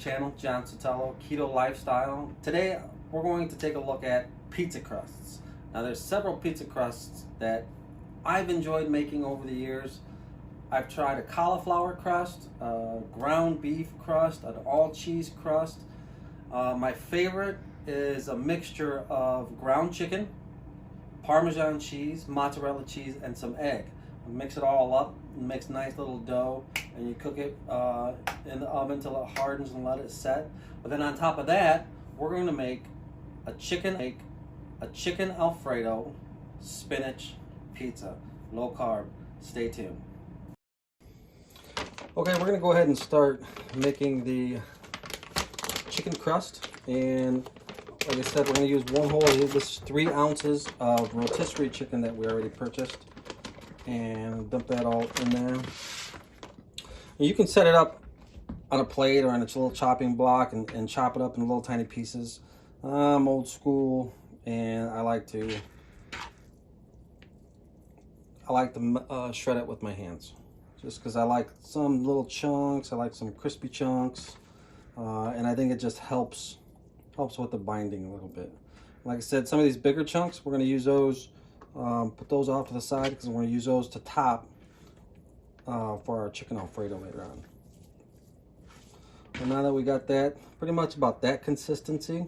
channel, John Sotelo, Keto Lifestyle. Today we're going to take a look at pizza crusts. Now there's several pizza crusts that I've enjoyed making over the years. I've tried a cauliflower crust, a ground beef crust, an all cheese crust. My favorite is a mixture of ground chicken, Parmesan cheese, mozzarella cheese, and some egg. Mix it all up, makes a nice little dough, and you cook it in the oven until it hardens and let it set. But then on top of that, we're going to make a chicken Alfredo spinach pizza, low carb. Stay tuned. Okay, we're going to go ahead and start making the chicken crust, and like I said, we're going to use one whole. This is 3 ounces of rotisserie chicken that we already purchased, and dump that all in there. And you can set it up on a plate or on a little chopping block and chop it up in little tiny pieces. I'm old school, and I like to shred it with my hands, just because I like some little chunks. I like some crispy chunks, and I think it just helps with the binding a little bit. Like I said, some of these bigger chunks, we're going to use those, put those off to the side, because we're going to use those to top for our chicken Alfredo later on. And now that we got that pretty much about that consistency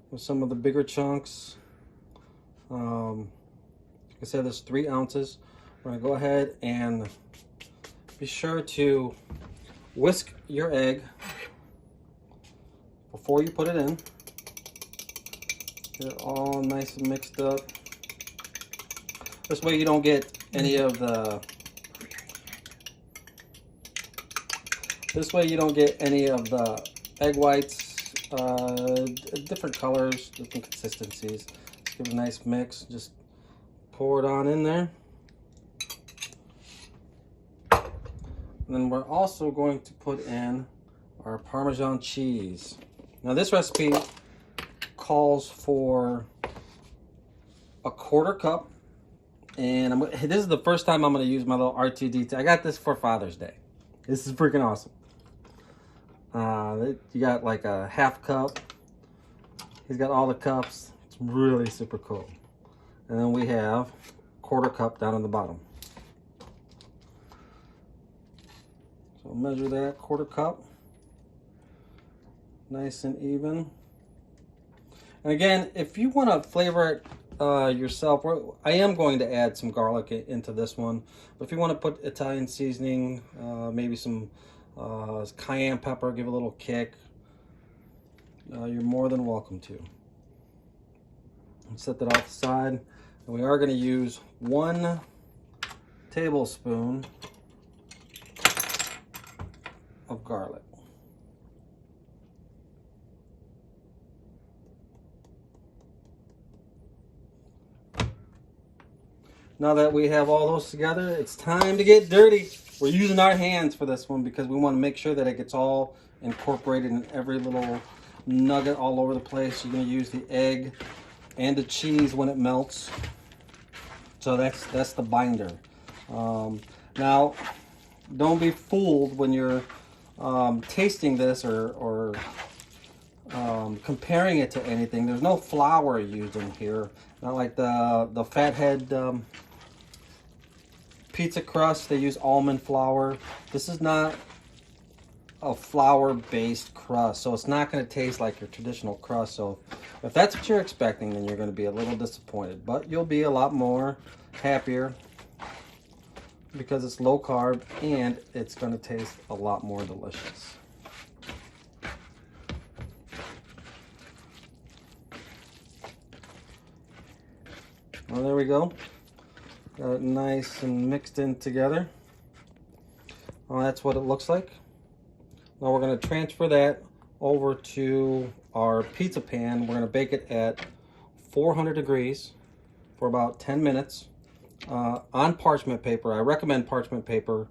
with some of the bigger chunks, like I said, there's 3 ounces. We're going to go ahead and be sure to whisk your egg before you put it in. Get it all nice and mixed up. This way you don't get any of the egg whites, different colors, different consistencies. Just give it a nice mix. Just pour it on in there. And then we're also going to put in our Parmesan cheese. Now this recipe calls for a 1/4 cup, and this is the first time I'm going to use my little R2D2. I got this for Father's Day. This is freaking awesome. You got like a 1/2 cup. He's got all the cups. It's really super cool. And then we have 1/4 cup down on the bottom. So measure that 1/4 cup. Nice and even. And again, if you want to flavor it yourself, I am going to add some garlic into this one. But if you want to put Italian seasoning, maybe some cayenne pepper, give it a little kick, you're more than welcome to. Set that off the side. And we are going to use 1 tablespoon of garlic. Now that we have all those together, it's time to get dirty. We're using our hands for this one because we want to make sure that it gets all incorporated in every little nugget all over the place. You're going to use the egg and the cheese when it melts. So that's the binder. Now, don't be fooled when you're tasting this or comparing it to anything. There's no flour used in here. Not like the Fathead pizza crust. They use almond flour. This is not a flour-based crust, so it's not going to taste like your traditional crust. So if that's what you're expecting, then you're going to be a little disappointed. But you'll be a lot more happier because it's low carb and it's going to taste a lot more delicious. Well, there we go. Got it nice and mixed in together. Well, that's what it looks like. Now we're going to transfer that over to our pizza pan. We're going to bake it at 400 degrees for about 10 minutes on parchment paper. I recommend parchment paper.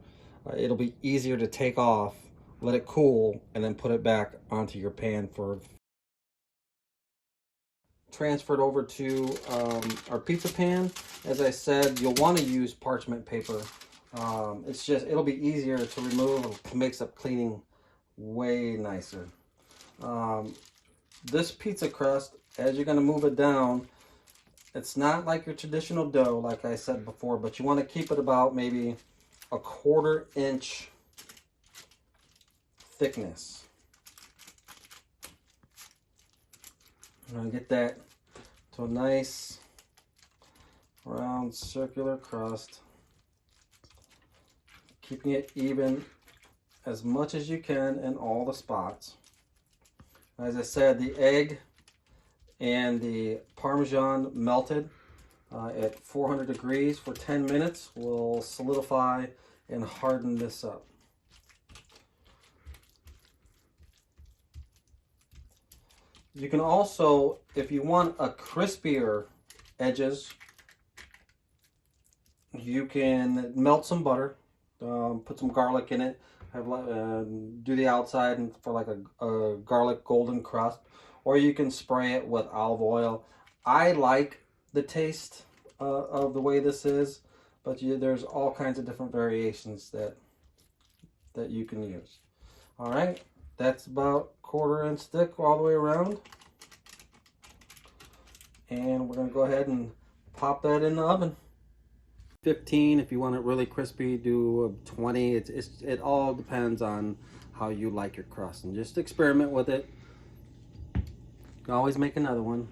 It'll be easier to take off, let it cool, and then put it back onto your pan for transferred over to our pizza pan. As I said, you'll want to use parchment paper. It'll be easier to remove. It makes up cleaning way nicer. This pizza crust, as you're going to move it down, it's not like your traditional dough, like I said before, but you want to keep it about maybe a 1/4 inch thickness. I'm going to get that to a nice round circular crust, keeping it even as much as you can in all the spots. As I said, the egg and the Parmesan melted at 400 degrees for 10 minutes will solidify and harden this up. You can also, if you want a crispier edges, you can melt some butter, put some garlic in it, have do the outside and for like a garlic golden crust, or you can spray it with olive oil. I like the taste of the way this is, but there's all kinds of different variations that you can use. All right, that's about 1/4 inch thick all the way around, and we're gonna go ahead and pop that in the oven. 15 if you want it really crispy, do 20. It all depends on how you like your crust, and just experiment with it. You can always make another one,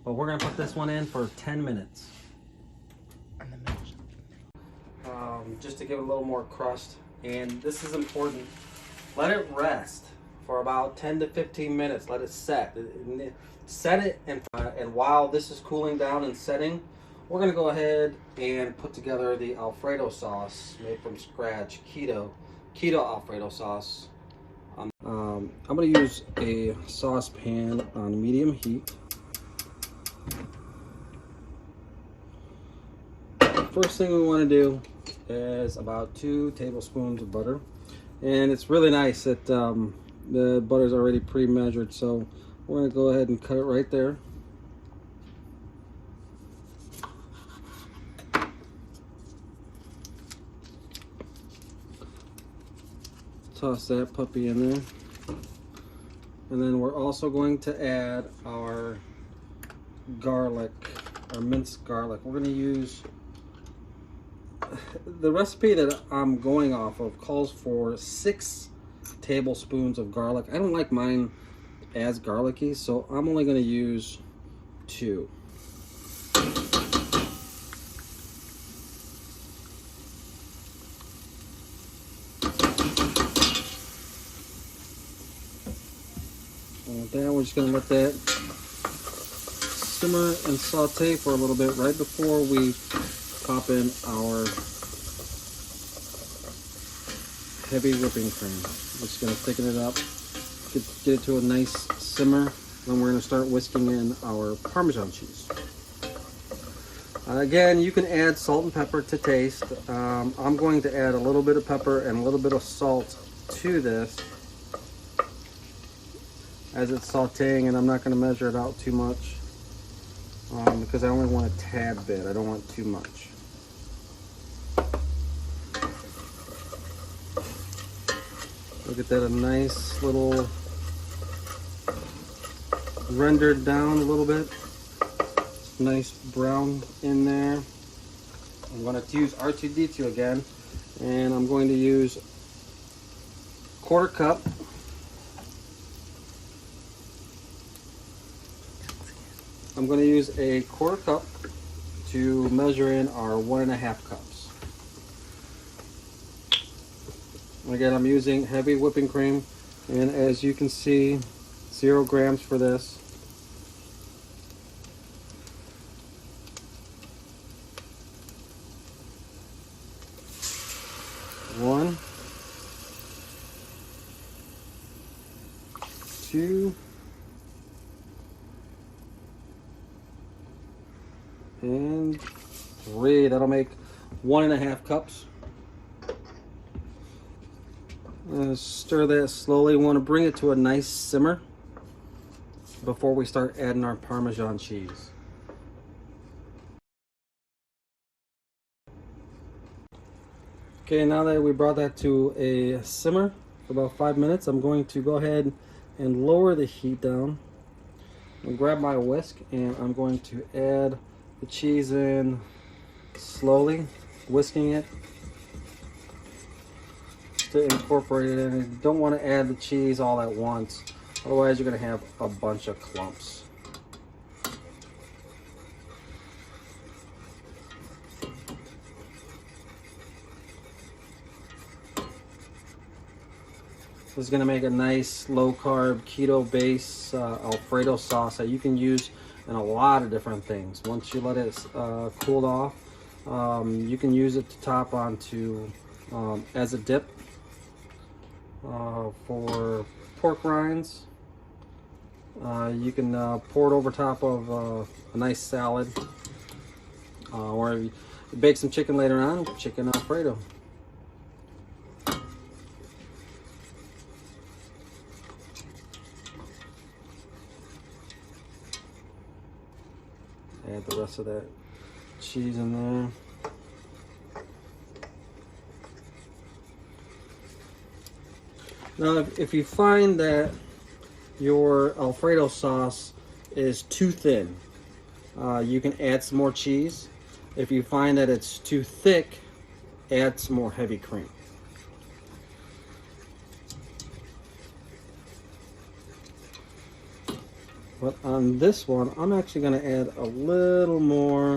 but we're gonna put this one in for 10 minutes. Just to give it a little more crust, and this is important. Let it rest for about 10 to 15 minutes. Let it set. Set it, and while this is cooling down and setting, we're going to go ahead and put together the Alfredo sauce made from scratch, keto Alfredo sauce. I'm going to use a saucepan on medium heat. First thing we want to do is about 2 tablespoons of butter, and it's really nice that the butter's already pre-measured, so we're going to go ahead and cut it right there. Toss that puppy in there, and then we're also going to add our garlic, our minced garlic. We're going to use, the recipe that I'm going off of calls for 6 tablespoons of garlic. I don't like mine as garlicky, so I'm only going to use 2. And then we're just going to let that simmer and saute for a little bit right before we pop in our heavy whipping cream. Just going to thicken it up, get it to a nice simmer. Then we're going to start whisking in our Parmesan cheese. Again, you can add salt and pepper to taste. I'm going to add a little bit of pepper and a little bit of salt to this as it's sauteing, and I'm not going to measure it out too much because I only want a tad bit. I don't want too much. We'll get that a nice little rendered down a little bit. Nice brown in there. I'm going to use R2D2 again, and I'm going to use 1/4 cup. I'm going to use a 1/4 cup to measure in our 1.5 cups. Again, I'm using heavy whipping cream, and as you can see, 0 grams for this. One, 2, and 3. That'll make 1.5 cups. Stir that slowly. We want to bring it to a nice simmer before we start adding our Parmesan cheese. Okay, now that we brought that to a simmer for about 5 minutes. I'm going to go ahead and lower the heat down. I'll grab my whisk and I'm going to add the cheese in slowly, whisking it to incorporate it in. You don't want to add the cheese all at once, otherwise you're going to have a bunch of clumps. This is going to make a nice low-carb, keto-based Alfredo sauce that you can use in a lot of different things. Once you let it cool off, you can use it to top onto as a dip for pork rinds. You can pour it over top of a nice salad, or you bake some chicken later on, chicken Alfredo. Add the rest of that cheese in there. Now, if you find that your Alfredo sauce is too thin, you can add some more cheese. If you find that it's too thick, add some more heavy cream. But on this one, I'm actually going to add a little more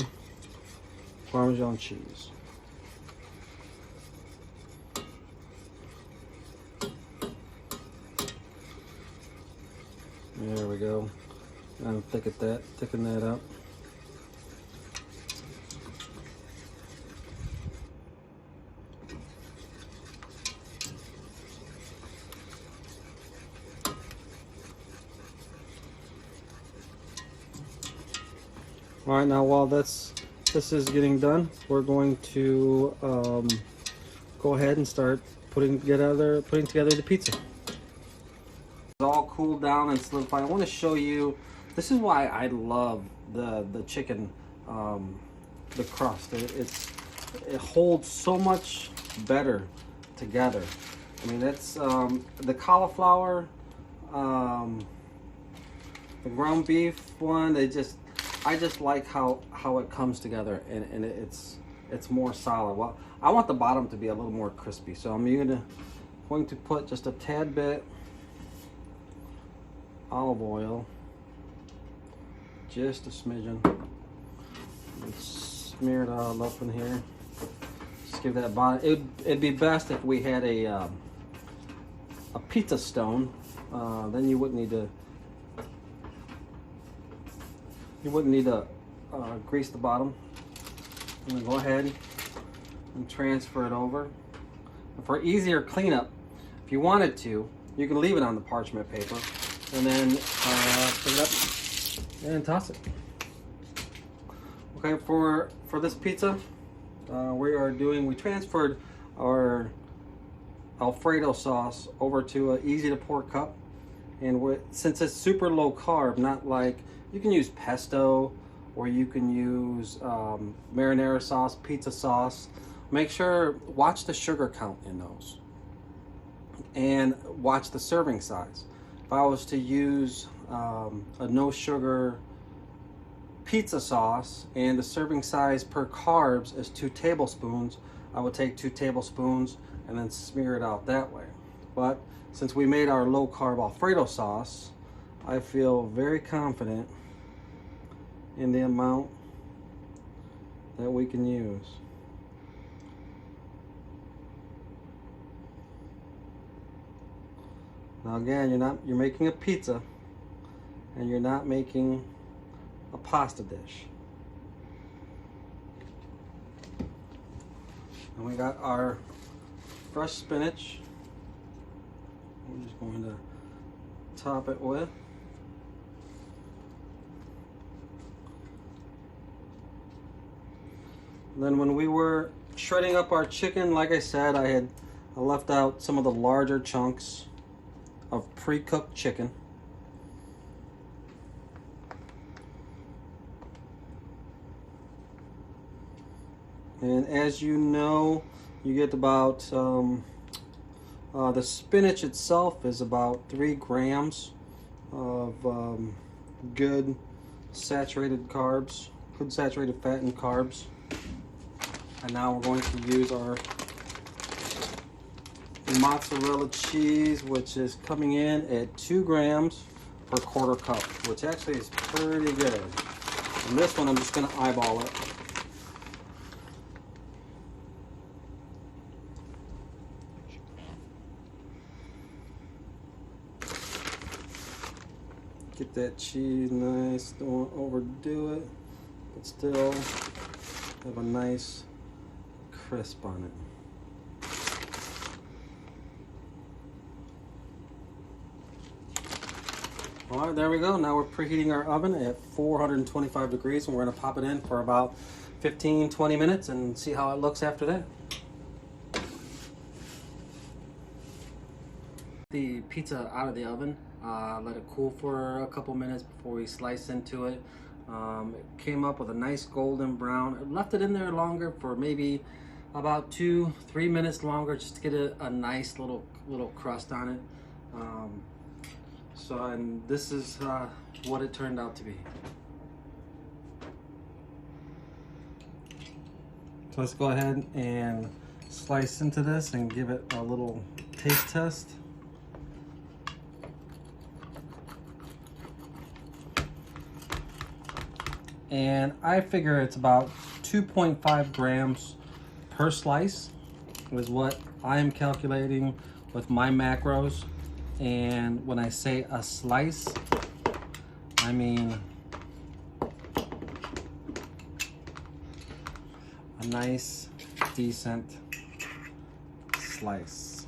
Parmesan cheese. There we go. And thicken that up. All right, now while this is getting done, we're going to go ahead and start putting together the pizza. It's all cooled down and solidified. I want to show you. This is why I love the chicken, the crust. It holds so much better together. I mean, it's the cauliflower, the ground beef one. I just like how it comes together, and it's more solid. Well, I want the bottom to be a little more crispy, so I'm going to put just a tad bit olive oil, just a smidgen, and smear it all up in here. Just give that bottom. It'd be best if we had a pizza stone. Then you wouldn't need to. Grease the bottom. I'm gonna go ahead and transfer it over. And for easier cleanup, if you wanted to, you can leave it on the parchment paper and then pick it up and toss it. Okay, for this pizza, we transferred our Alfredo sauce over to an easy to pour cup, and since it's super low carb, not like you can use pesto or you can use marinara sauce, pizza sauce. Watch the sugar count in those and watch the serving size. If I was to use a no sugar pizza sauce and the serving size per carbs is 2 tablespoons, I would take 2 tablespoons and then smear it out that way. But since we made our low carb Alfredo sauce, I feel very confident in the amount that we can use. Now again, you're making a pizza and you're not making a pasta dish. And we got our fresh spinach. I'm just going to top it with. Then when we were shredding up our chicken, like I said, I left out some of the larger chunks of pre-cooked chicken. And as you know, you get about The spinach itself is about 3 grams of good saturated carbs, good saturated fat and carbs. And now we're going to use our mozzarella cheese, which is coming in at 2 grams per quarter cup, which actually is pretty good. And this one I'm just going to eyeball it. Get that cheese nice, don't overdo it, but still have a nice crisp on it. All right, there we go. Now we're preheating our oven at 425 degrees, and we're going to pop it in for about 15-20 minutes and see how it looks after that. The pizza out of the oven, let it cool for a couple minutes before we slice into it. It came up with a nice golden brown. I left it in there longer for maybe about 2-3 minutes longer, just to get a nice little crust on it. And this is what it turned out to be. So let's go ahead and slice into this and give it a little taste test. And I figure it's about 2.5 grams per slice is what I'm calculating with my macros. And when I say a slice, I mean a nice, decent slice.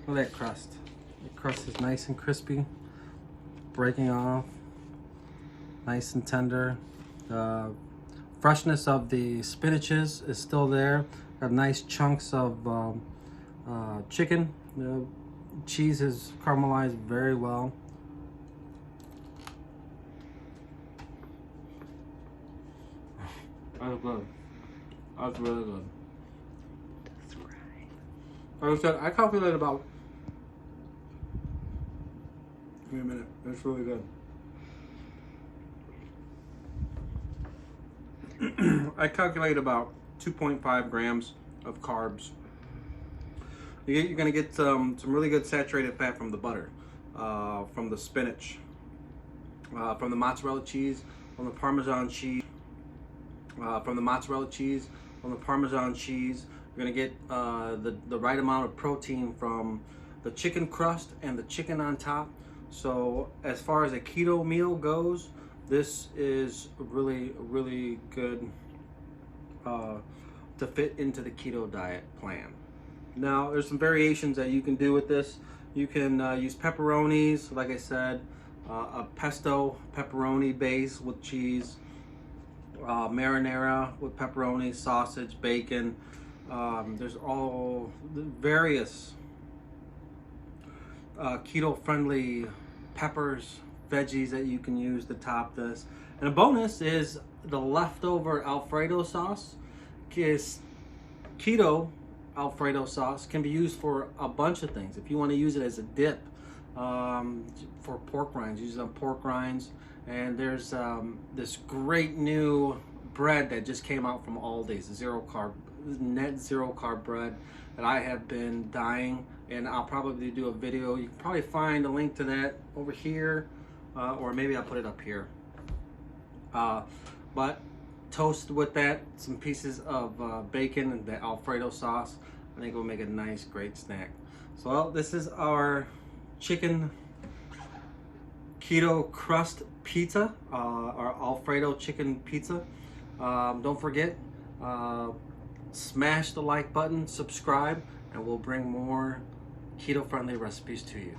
Look at that crust. The crust is nice and crispy, breaking off, nice and tender. The freshness of the spinaches is still there. Got nice chunks of chicken. The cheese is caramelized very well. That's good. That's really good. That's right. Like I said, I calculated about. Give me a minute. It's really good. I calculate about 2.5 grams of carbs. You're going to get some really good saturated fat from the butter, from the spinach, from the mozzarella cheese, from the Parmesan cheese, from the mozzarella cheese, from the Parmesan cheese. You're going to get the right amount of protein from the chicken crust and the chicken on top. So as far as a keto meal goes, this is really, really good to fit into the keto diet plan. Now, there's some variations that you can do with this. You can use pepperonis, like I said, a pesto pepperoni base with cheese, marinara with pepperoni, sausage, bacon. There's all various keto-friendly peppers, veggies that you can use to top this. And a bonus is the leftover Alfredo sauce. Keto Alfredo sauce can be used for a bunch of things. If you want to use it as a dip for pork rinds, use it on pork rinds. And there's this great new bread that just came out from Aldi's, net zero carb bread that I have been dying, and I'll probably do a video. You can probably find a link to that over here, or maybe I'll put it up here. But toast with that some pieces of bacon and the Alfredo sauce. I think it will make a nice, great snack. So this is our chicken keto crust pizza, our Alfredo chicken pizza. Don't forget, smash the like button, subscribe, and we'll bring more keto-friendly recipes to you.